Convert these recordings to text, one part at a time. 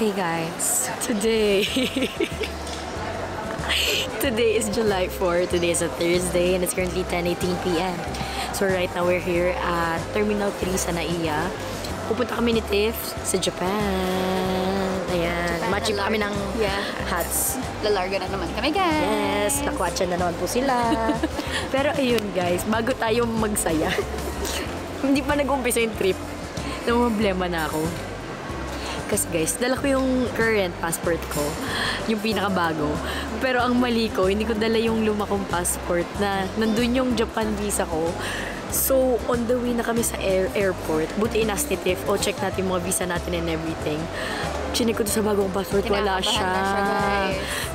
Hey guys, today today is July 4. Today is a Thursday and it's currently 10:18 p.m. So right now we're here at Terminal 3 sa Naiya. Pupunta kami ni Tiff sa Japan. Ayan, matching kami ng hats. Lalarga na naman kami, guys. Yes, nakwatcha na naman po sila. Pero ayun guys, bago tayo magsaya, hindi pa nag-umpisa yung trip, namumblema na ako. Kasi guys, dala ko yung current passport ko, yung pinakabago. Pero ang mali ko, hindi ko dala yung luma kong passport na nandun yung Japan visa ko. So, on the way na kami sa airport. Buti inas ni Tiff, check natin mga visa natin and everything. Chinek ko sa bagong passport, wala siya.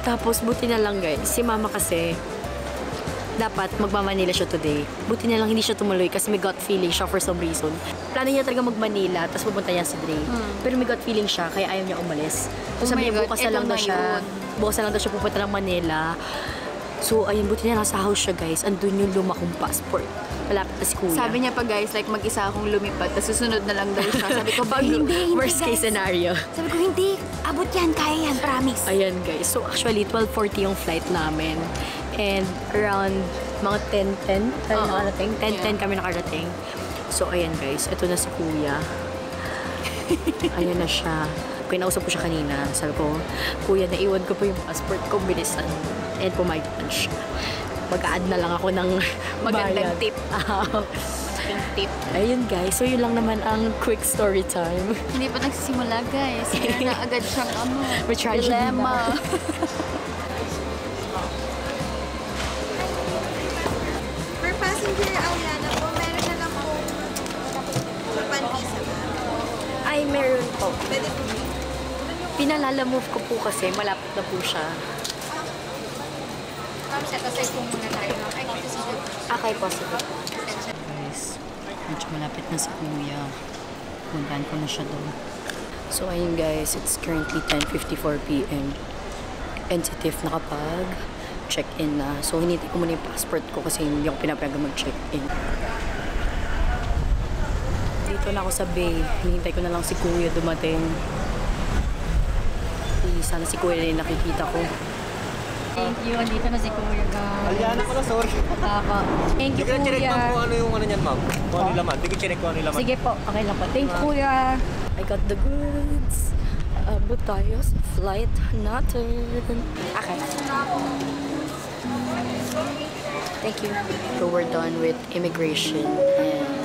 Tapos, buti na lang guys, si mama kasi, dapat magma-Manila siya today. Buti na lang hindi siya tumuloy kasi may gut feeling siya for some reason. Plano niya talaga mag-Manila, tapos pupunta niya sa Dre. Pero may gut feeling siya, kaya ayaw niya umalis. So sabi niya, bukas na lang daw siya. Bukas na lang daw siya pupunta ng Manila. So ayun, buti na nasa house siya guys. Andun yung luma kong passport. Malapit na si Kuya. Sabi niya pa guys, like mag-isa akong lumipad, tapos susunod na lang daw siya. Sabi ko, hindi worst case scenario. Sabi ko, hindi. Abot yan, kaya yan, promise. Ayan guys. So actually, 12:40 yung flight namin. And around mga 10:10 tayo nakarating. 10:10 kami nakarating. So, ayan guys. Ito na si Kuya. Ayan na siya. Kinausap ko siya kanina. Sabi ko, Kuya, naiwan ko po yung passport ko. Bilisan. And pumayag siya. Mag-a-add na lang ako ng magandang bayad. tip. Tip. Ayun guys. So, yun lang naman ang quick story time. Hindi pa nagsisimula guys. Meron na agad siyang dilemma. Passenger Auliana po, meron na lang po pan-visa ba? Ay, meron po. Pwede po. Pinalala-move ko po kasi malapit na po siya. Ma'am, set aside po muna tayo ng Okay, possible. Guys, medyo malapit na si Kuya. Puntahan ko na siya doon. So, ayun guys, it's currently 10:54 p.m. And si Tiff nakapag-check-in na. So, hinintay ko muna yung passport ko kasi hindi ako pinapayagan mag-check-in. Dito na ako sa Bay. Hinintay ko na lang si Kuya dumating. Sana si Kuya na yung nakikita ko. Thank you. Andito na si Kuya, guys. Aliana pala, sorry. Tama. Thank you, Kuya. Hindi ko na-check ma'am kung ano yung ano niyan, ma'am. Kung ano yung laman. Hindi ko check kung ano yung laman. Sige po. Okay lang po. Thank you, Kuya. I got the goods. Abot tayo sa flight natin. Okay. Thank you. So we're done with immigration and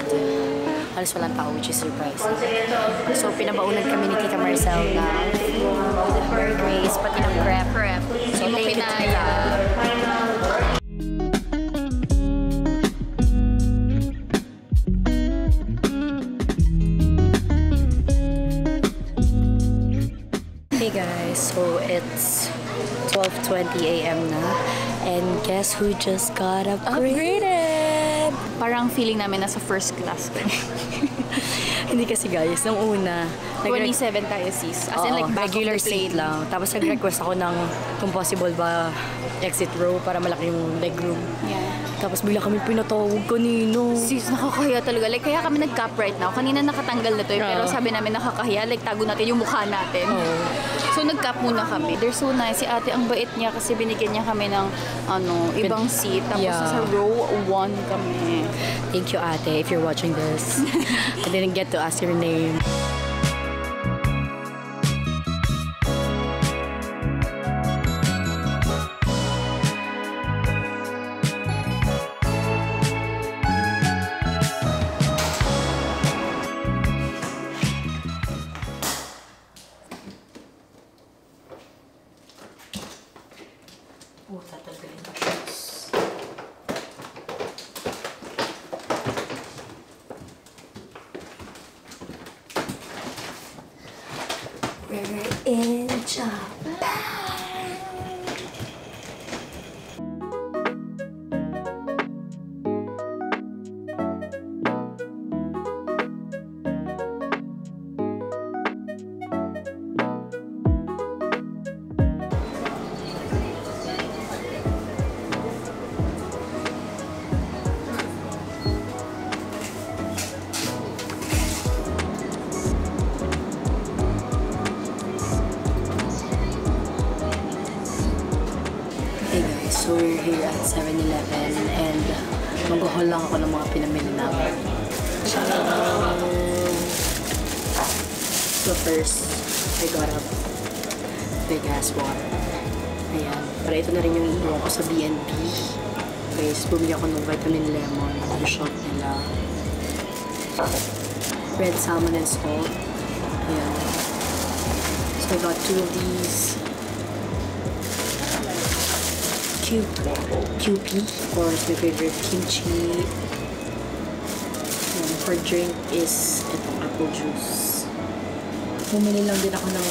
halos walang tao, which is surprising. So pinabaunan kami ni Tita Marcel na Mary Grace, pati ng prep. So thank you, Tita. Hey guys, so it's 12:20 a.m. na, and guess who just got upgraded? Parang feeling namin nasa first class. Hindi kasi guys, nung una 27 tayo sis. As in like back regular of the plane seat lang. Tapos nag-request ako ng kung possible ba exit row para malaki yung legroom. Yeah. Tapos bigla kami pinatawag kanino. Sis, nakakahiya talaga. Like, kaya kami nag-cap right now. Kanina nakatanggal na to pero sabi namin nakakahiya. Like, tago natin yung mukha natin. So, nag-cap muna kami. They're so nice. Si ate, ang bait niya kasi binigyan niya kami ng ibang seat. Tapos sa row 1 kami. Thank you, ate, if you're watching this. I didn't get to ask your name. Tatanggalin pa siya. We're in Japan. 7-Eleven and mag-haul lang ako ng mga pinamili namin. So first, I got a big ass water. Ayan. Para ito na rin yung iiwan ko sa B&B. Guys, bumili ako ng vitamin lemon. Yung shot nila. Red salmon and salt. Ayan. So I got 2 of these. QP. Of course, my favorite kimchi. And for drink is itong apple juice. Bumili lang din ako ng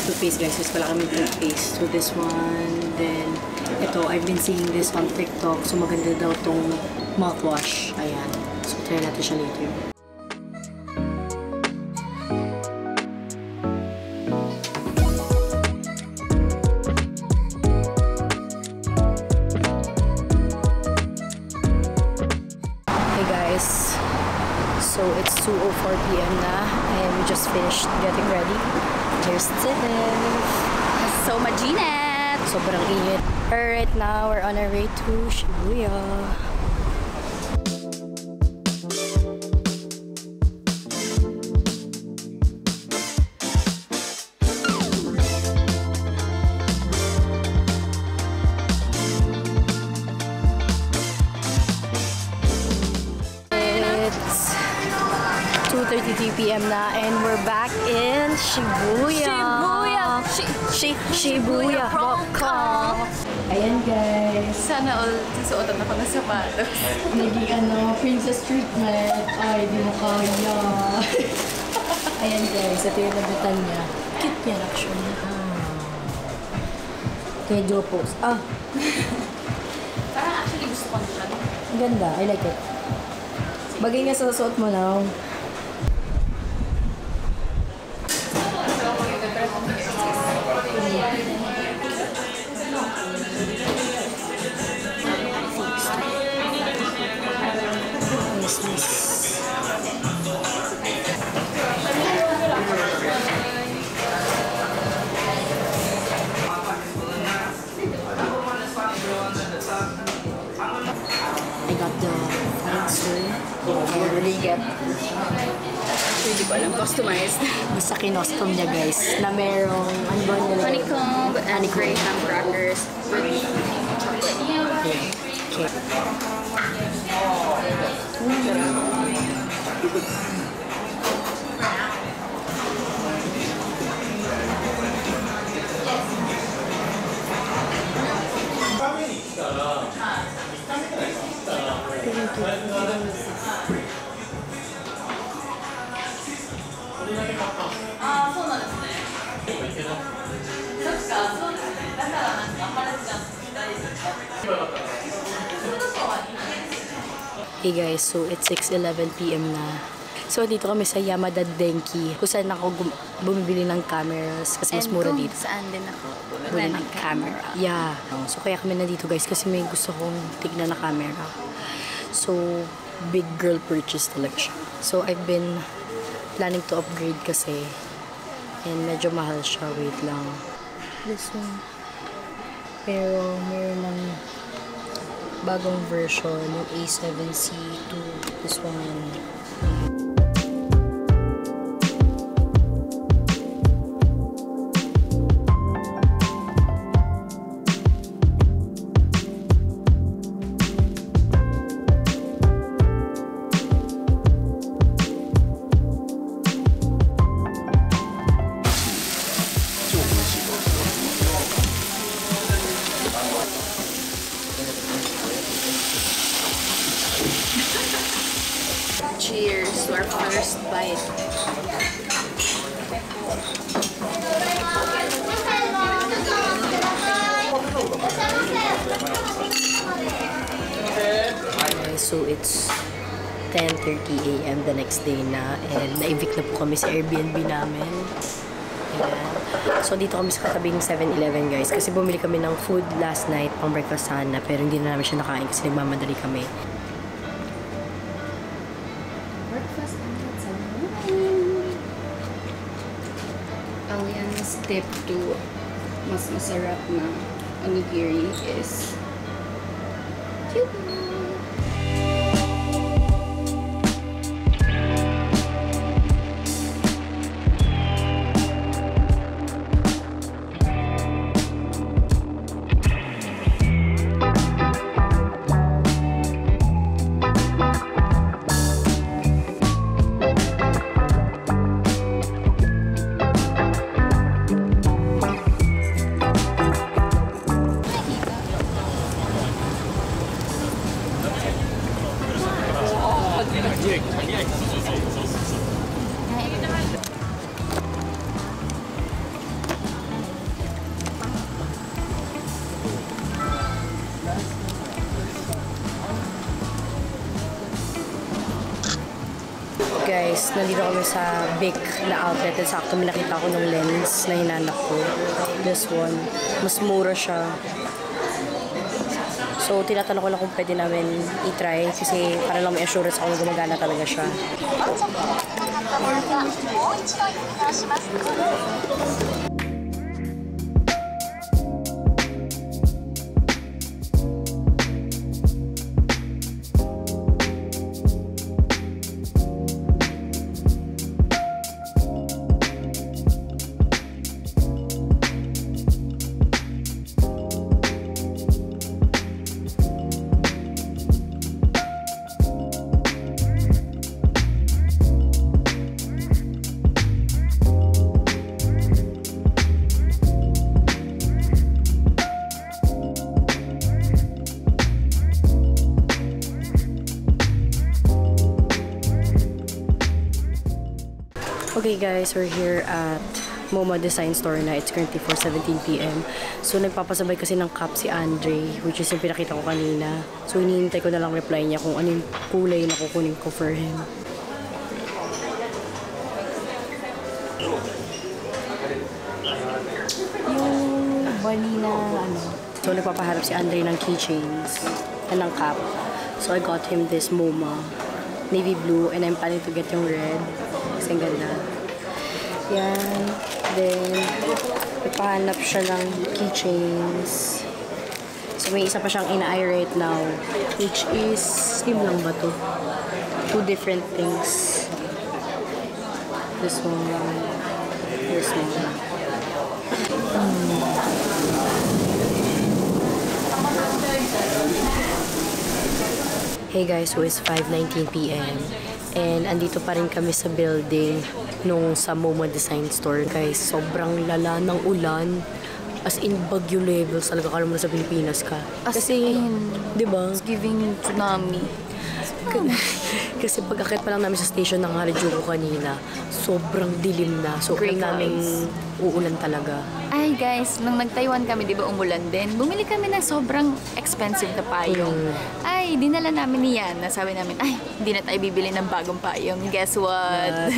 toothpaste, guys. Mas pala kami toothpaste. So this one. Then, ito, I've been seeing this on TikTok. So maganda daw tong mouthwash. Ayan. So try natin siya later. So it's 2:04 p.m. na and we just finished getting ready. Here's Tiff. So, maginit! Sobrang init. Right now, we're on our way to Shibuya. It's 2:33 p.m. na and we're back in Shibuya. Shibuya. Ayan guys. Sana all susuotan ako ng sapatos. Naging princess treatment. Ay, di mo kaya. Ayan guys, ito yung nabutan niya. Cute yan actually. Kaya Joe pose. Parang actually gusto ko na siya. Ang ganda. I like it. Bagay nga sa suot mo now. I got the answer. I really get. Hindi ko alam, customized. Basta kinostom niya guys. Na merong, ano ba nila? Honeycomb and graham crackers with chocolate. Okay. Hey guys, so it's 6:11 p.m. na. So dito kami sa Yamada Denki kung saan ako bumibili ng cameras kasi mas mura dito. Saan din ako Bumili ng camera. Yeah. So kaya kami nandito guys kasi may gusto kong tignan na camera. So big girl purchase talaga siya. So I've been planning to upgrade kasi and medyo mahal siya. Wait lang. This one. Pero meron ng bagong version, yung A7C2. This one. Cheers to our first bite. So it's 10:30 a.m. the next day na and na-evict na po kami sa Airbnb namin. Ayan. So dito kami sa katabing 7-Eleven guys kasi bumili kami ng food last night pang breakfast sana pero hindi na namin siya nakain kasi nagmamadali kami. Alian's tip to mas masarap na onigiri is Guys, nandito kami sa Bic na outlet at sakto may nakita ko ng lens na hinanap ko. This one. Mas mura siya. So, tinatanong ko lang kung pwede namin i-try kasi para lang may assurance ako na gumagana talaga siya. Okay guys, we're here at MoMA Design Store na. It's currently 4:17 p.m. So nagpapasabay kasi ng cup si Andre, which is yung pinakita ko kanina. So hinihintay ko na lang reply niya kung ano yung kulay na kukunin ko for him. Yung vanilla ano. So nagpapaharap si Andre ng keychains and ng cup. So I got him this MoMA navy blue and I'm planning to get yung red. Kasi ang ganda. Yan. Then, nagpahanap siya ng keychains. So, may isa pa siyang ina-eye right now. Which is, same lang ba to? Two different things. This one. This one. Hey guys, so it's 5:19 p.m. And andito pa rin kami sa building nung sa MoMA Design Store. Guys, sobrang lala ng ulan. As in, bagyo levels. Talaga kala mo na sa Pilipinas ka. Kasi, di ba? It's giving tsunami. Kasi pag-akit pa lang namin sa station ng Harajuku kanina, sobrang dilim na. So, Gray alam naming uulan talaga. Ay guys, nung nag-Taiwan kami, di ba umulan din? Bumili kami ng sobrang expensive na payong. Ay, dinala namin ni Yana. Sabi namin, ay, hindi na tayo bibili ng bagong payong. Guess what?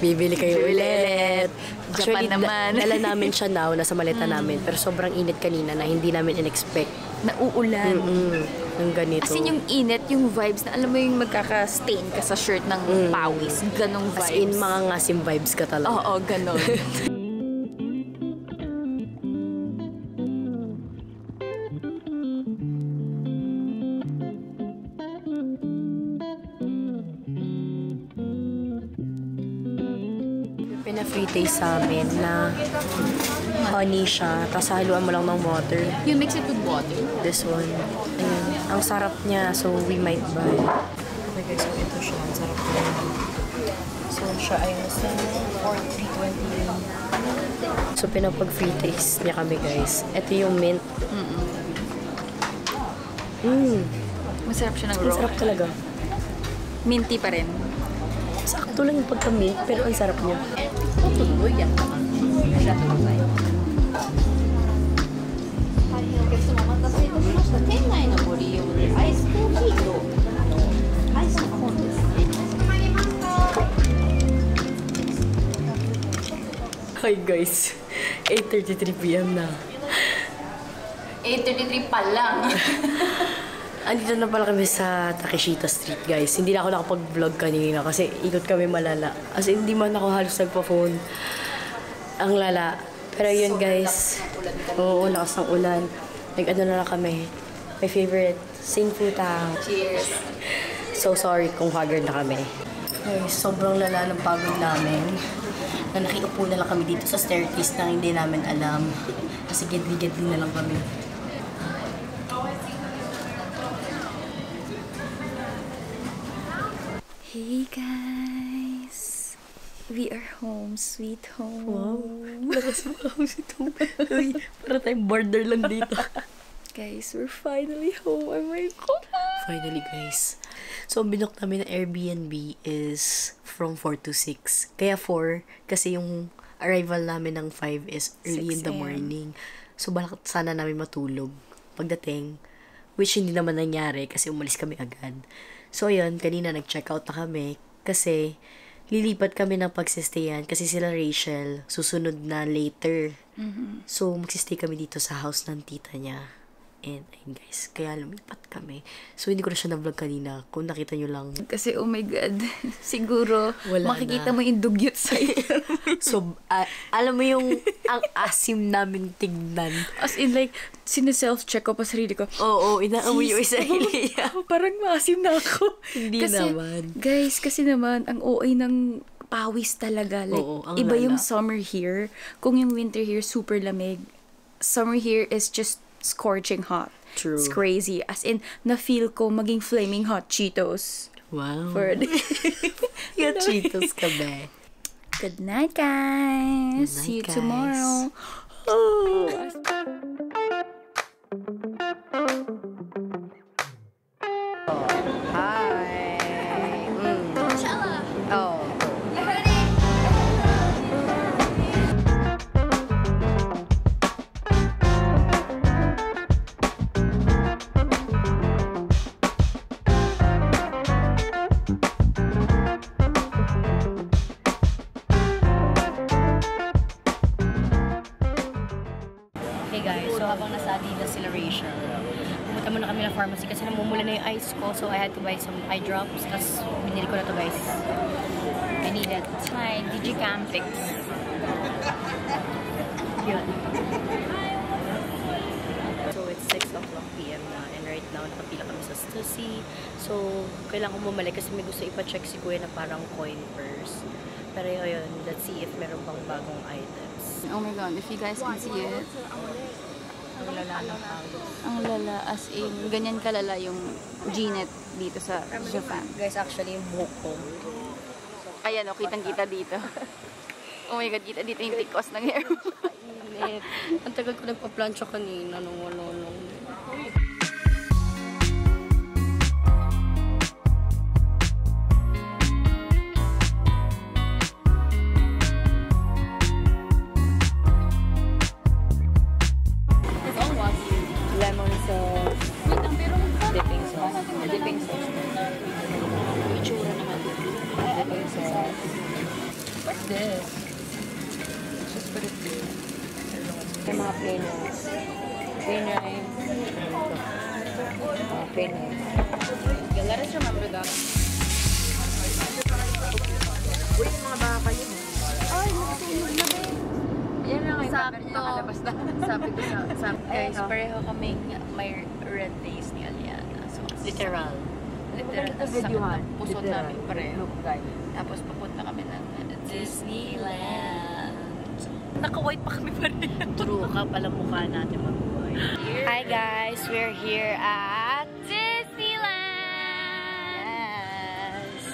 Bibili kayo Bibili ulit. Japan Actually, naman. dala namin siya now, nasa maleta namin. Pero sobrang init kanina na hindi namin in-expect. Nauulan. Ng ganito. As in yung init, yung vibes na alam mo yung magkaka-stain ka sa shirt ng pawis. Ganong vibes. As in, mga ngasim vibes ka talaga. Oo, ganon. Pina-free taste sa amin na honey siya, tapos haluan mo lang ng water. You mix it with water? This one. Ayan. Ang sarap niya, so we might buy. Okay guys, so ito siya. Ang sarap niya. So siya ay nasa 320. So pinapag-free taste niya kami guys. Ito yung mint. Masarap siya ng Ang raw. sarap talaga. Minty pa rin. Sakto lang yung pagka-mint, pero ang sarap niya. Hi guys, 8:33 p.m. na. 8:33 pa lang. Andito na pala kami sa Takeshita Street, guys. Hindi na ako nakapag-vlog kanina kasi ikot kami malala. As in, hindi man ako halos nagpa-phone. Ang lala. Pero yun, guys. Oo, lakas ng ulan. Nag-ano na lang kami. My favorite, sing putang. Cheers. So sorry kung haggard na kami. Ay, sobrang lala ng pagod namin. Na nakiupo na lang kami dito sa staircase na hindi namin alam. Kasi gedli-gedli na lang kami. Hey guys! We are home, sweet home. Wow, lakas mo ako si Tom. Uy, para tayong border lang dito. Guys, we're finally home. Oh my God! Finally, guys. So, ang binook namin ng Airbnb is from 4 to 6. Kaya 4, kasi yung arrival namin ng 5 is early in the 6 a.m. morning. So, balak sana namin matulog. Pagdating, which hindi naman nangyari kasi umalis kami agad. So, ayun, kanina nag-check out na kami kasi lilipat kami ng pagsistayan kasi sila Rachel susunod na later. So, magsistay kami dito sa house ng tita niya. And, ayun guys, kaya lumipat kami. So, hindi ko na siya na-vlog kanina. Kung nakita nyo lang. Kasi, oh my God, siguro, Wala makikita na. mo yung dugyot sa'yo. So, alam mo yung ang asim namin tignan. As in, like, sineself-check ko pa sarili ko. Oo, inaamoy yung isa niya. Parang maasim na ako. Hindi kasi, naman. Guys, kasi naman, ang OA ng pawis talaga. Like, Oo, ang iba lala. yung summer here. Kung yung winter here, super lamig. Summer here is just scorching hot. True. It's crazy. As in, na-feel ko maging flaming hot Cheetos. Wow. For a day. Yung Cheetos ka ba? Good night, guys. Good night, See you guys. tomorrow. Hi. Oh. Hey guys, so habang nasa Adidas sila Rachel, pumunta muna kami ng pharmacy kasi namumula na yung eyes ko, so I had to buy some eye drops, tapos binili ko na to guys. I need it. My Digicampix. Yun. So it's 6 o'clock PM na, and right now nakapila kami sa Stussy. So kailangan ko bumalik kasi may gusto ipa-check si Kuya na parang coin purse. Pero yun, let's see if meron bang bagong items. Oh my God, if you guys can see it. Ang lala ng house. Ang lala, as in, ganyan kalala yung Gnet dito sa Japan. Guys, actually yung buhok ko. Ayan o, kitang-kita dito. Oh my God, kita dito yung tikos ng hair. Init. Ang tagal ko nagpa-plancha kanina nung wala. Lemon sauce. Dipping sauce. Dipping sauce. Itsura naman. Dipping sauce. What's this? Just put it there. May mga plain rice. Plain rice. Plain rice. Okay, let us remember that. Uy, yung mga baka yun. Ay, natulog na ba? Yan lang ay nakalabas na. Sabi ko sa guys, pareho kaming may red days ni Aliana. So, Literal. literal. Sa videohan. Pusot namin pareho. Look, guys. Tapos papunta kami ng Disneyland. Naka-white pa kami pa rin. True ka pala mukha natin mag-boy. Hi guys, we're here at Disneyland! Yes.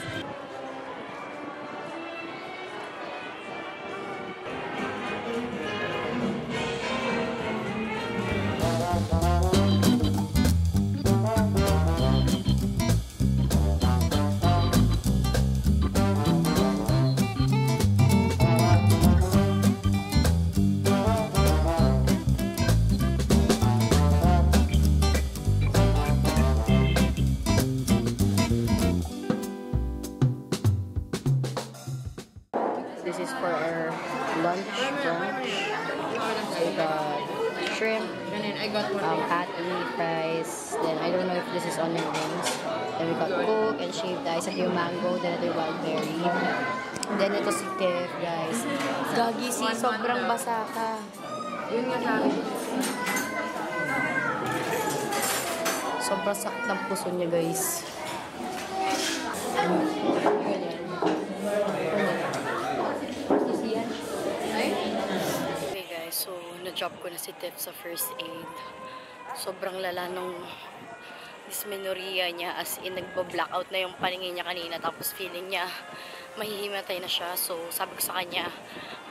This is for our lunch. So we got shrimp, patty, fries. Then I don't know if this is onion rings. Then we got Coke and shaved ice. At yung mango, then ito yung wild berry. And then ito si Tiff, guys. Gagi si, sobrang basa ka. Yun nga sabi. Sobrang sakit ng puso niya, guys. Okay, guys. So, na-drop ko na si Tiff sa first aid. Sobrang lala nung dysmenorrhea niya, as in nagba-blackout na yung paningin niya kanina, tapos feeling niya mahihimatay na siya. So sabi ko sa kanya,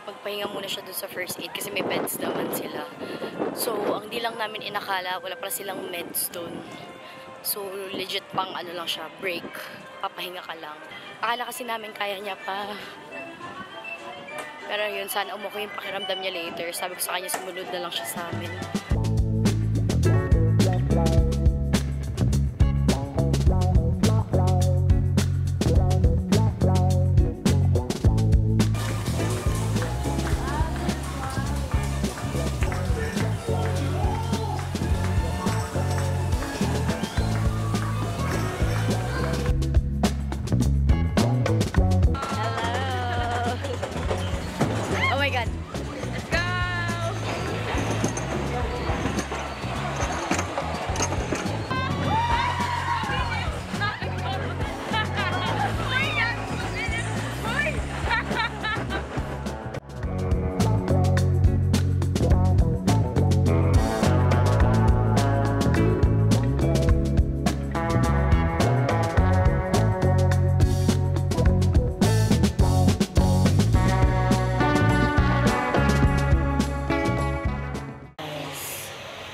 magpahinga muna siya dun sa first aid kasi may beds naman sila. So ang di lang namin inakala, wala pala silang meds dun. So legit pang ano lang siya, break, papahinga ka lang. Akala kasi namin kaya niya pa, pero yun, sana umuko yung pakiramdam niya later. Sabi ko sa kanya, sumunod na lang siya sa amin.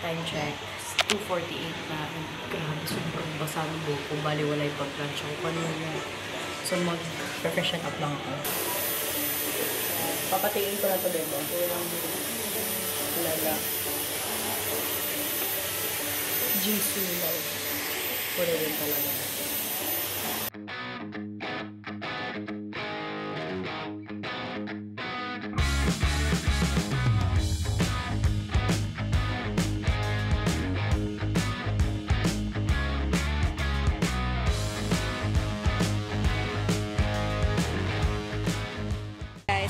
Time check, 2:48 na. Grabe, sobrang basa ng buko. Baliwalay pag-lunch ako kanina. So, mag-refreshen up lang ako. Papatingin ko na ito, Bebo. Talaga. Jisoo na. Puro rin talaga.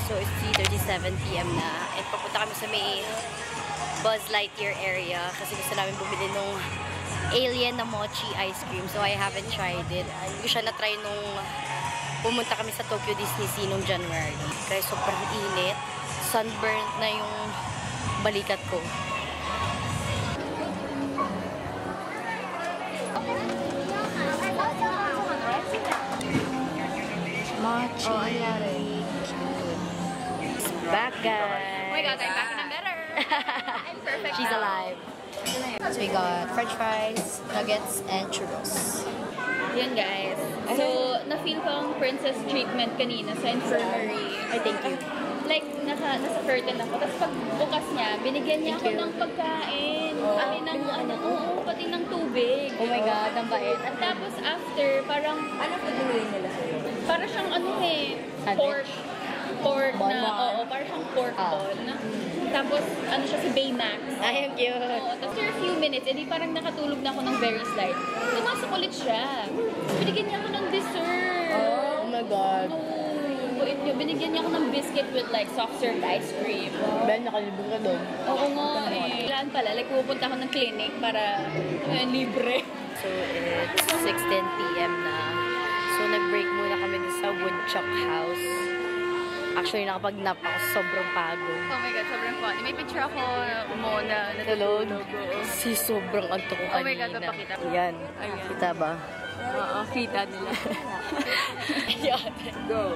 So, it's 3:37 PM na. At papunta kami sa may Buzz Lightyear area kasi gusto namin bumili nung alien na mochi ice cream. So, I haven't tried it. Hindi ko siya na-try nung pumunta kami sa Tokyo Disneysea nung January. Kaya sobrang init. Sunburnt na yung balikat ko. Mochi. Back, guys. Oh my God, I'm back and I'm better. I'm perfect. She's alive. So we got french fries, nuggets, and churros. Yan guys. So, na-feel ko ang princess treatment kanina sa infirmary. I thank you. Like, nasa curtain ako. Tapos pag bukas niya, binigyan niya ako ng pagkain. Pati ng pati ng tubig. Oh my God, ang bait. At tapos after, parang, Ano pa dinulin nila sa'yo? para siyang Sandwich? pork na, Bonbon? para siyang pork bon. Tapos, siya si Baymax. Ay, ang cute. Oo, tapos after a few minutes, edi parang nakatulog na ako ng very slight. Pumasok ulit siya. Binigyan niya ako ng dessert. Oh my God. Bait niya. Binigyan niya ako ng biscuit with like soft serve ice cream. Ben, nakalibog ka doon. Oo nga eh. Kailangan pala, like pupunta ako ng clinic para libre. So, it's 6:10 PM na. So, nag-break muna kami sa Woodchuck House. Actually, nakapag-nap ako. Sobrang pagod. Oh my God, sobrang funny. May picture ako mo na Tulog. natutulog. Si sobrang antok ko kanina. Oh my God, papakita. Ayan. Ayan. Kita ba? Oo, kita nila. Ayan. Go.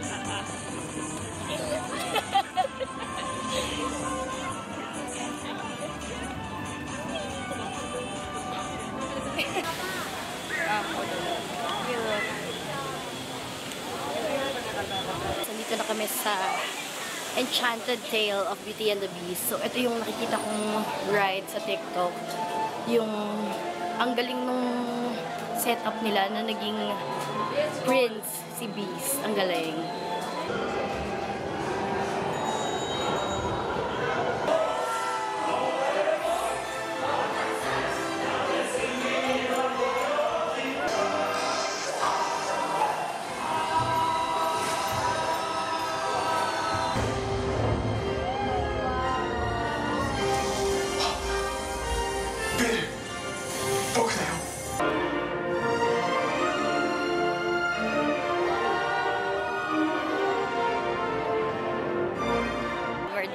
Nandito na kami sa Enchanted Tale of Beauty and the Beast. So, ito yung nakikita kong ride sa TikTok. Yung, ang galing nung setup nila na naging prince si Beast. Ang galing.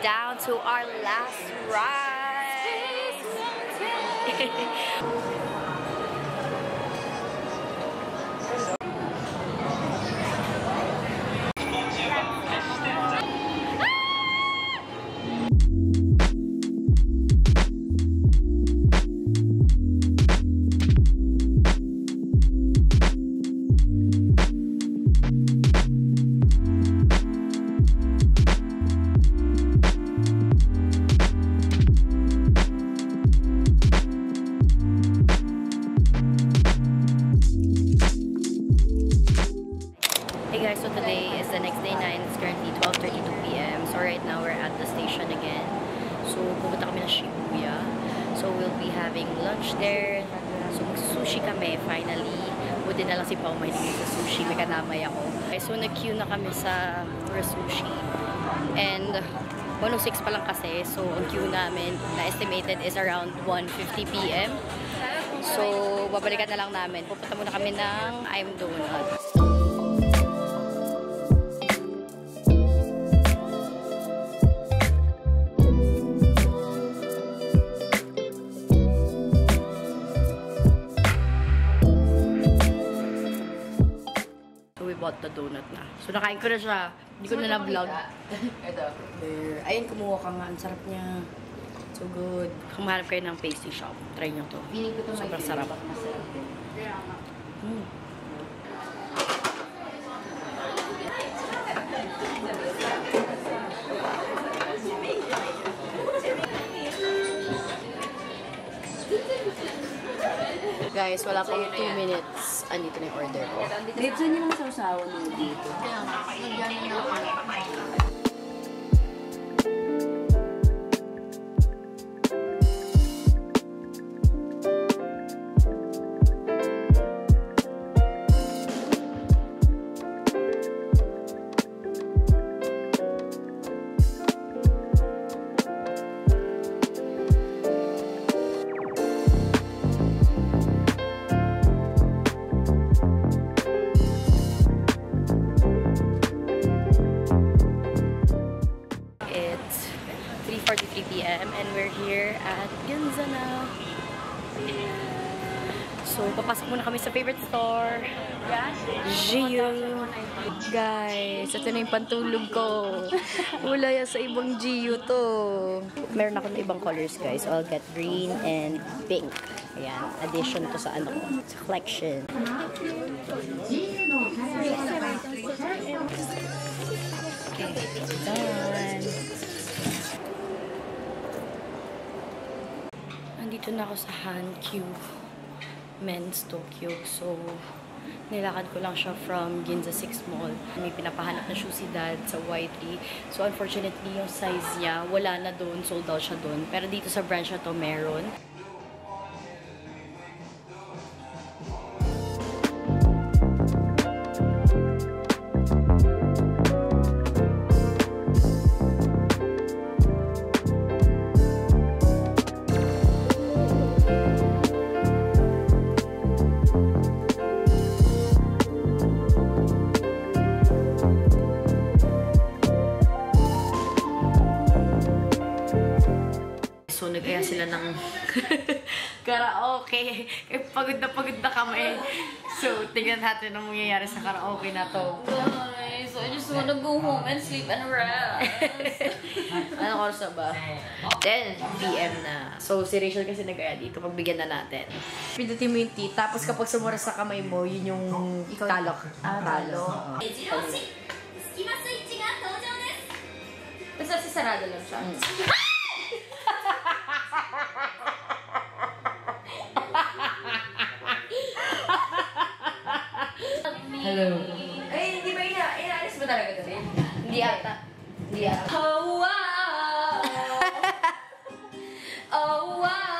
down to our last ride. Hey guys, so today is the next day na and it's currently 12:32 p.m. So right now we're at the station again. So pupunta kami ng Shibuya. So we'll be having lunch there. So mag-sushi kami finally. Buti na lang si Pao may sa sushi. May kanamay ako. Okay, so nag-queue na kami sa sushi. And 1:06 pa lang kasi. So ang queue namin na estimated is around 1:50 p.m. So babalikan na lang namin. Pupunta muna kami ng I'm Donut. Bought the donut na. So, nakain ko na siya. Hindi ko na na-vlog. Ito. There. Ayun, kumuha ka nga. Ang sarap niya. So good. Kung mahanap kayo ng pastry shop, try nyo to. Sobrang sarap. Guys, wala pang 2 minutes. Andito na yung order ko. Dito niyo lang sausawan mo dito. Kaya nga, nagyan na ako. It's 3:43 p.m. and we're here at Ginza na. So, papasok muna kami sa favorite store. Gio. Guys, ito na yung pantulog ko. Wala yan sa ibang Gio to. Meron ako na ibang colors, guys. So, I'll get green and pink. Ayan, addition to sa ano ko. Sa collection. Okay, done. Nandito na ako sa Hankyu Men's Tokyo. So, nilakad ko lang siya from Ginza 6 Mall. May pinapahanap na shoe si Dad sa Y3. So, unfortunately, yung size niya, wala na doon. Sold out siya doon. Pero dito sa branch na to, meron. So, nag-aya sila ng karaoke. Pagod na kami. So, tingnan natin ang mangyayari sa karaoke na to. Guys, I just wanna go home and sleep and rest. Ano oras na ba? 10 p.m. na. So, si Rachel kasi nag-aya dito. Pagbigyan na natin. Pindutin mo yung tea. Tapos kapag sumura sa kamay mo, yun yung talok. Talo. Basta si sarado lang siya. Hello. Ay, hindi ba inaalis mo talaga doon? Hindi ata. Hindi ata. Oh, wow! Oh, wow!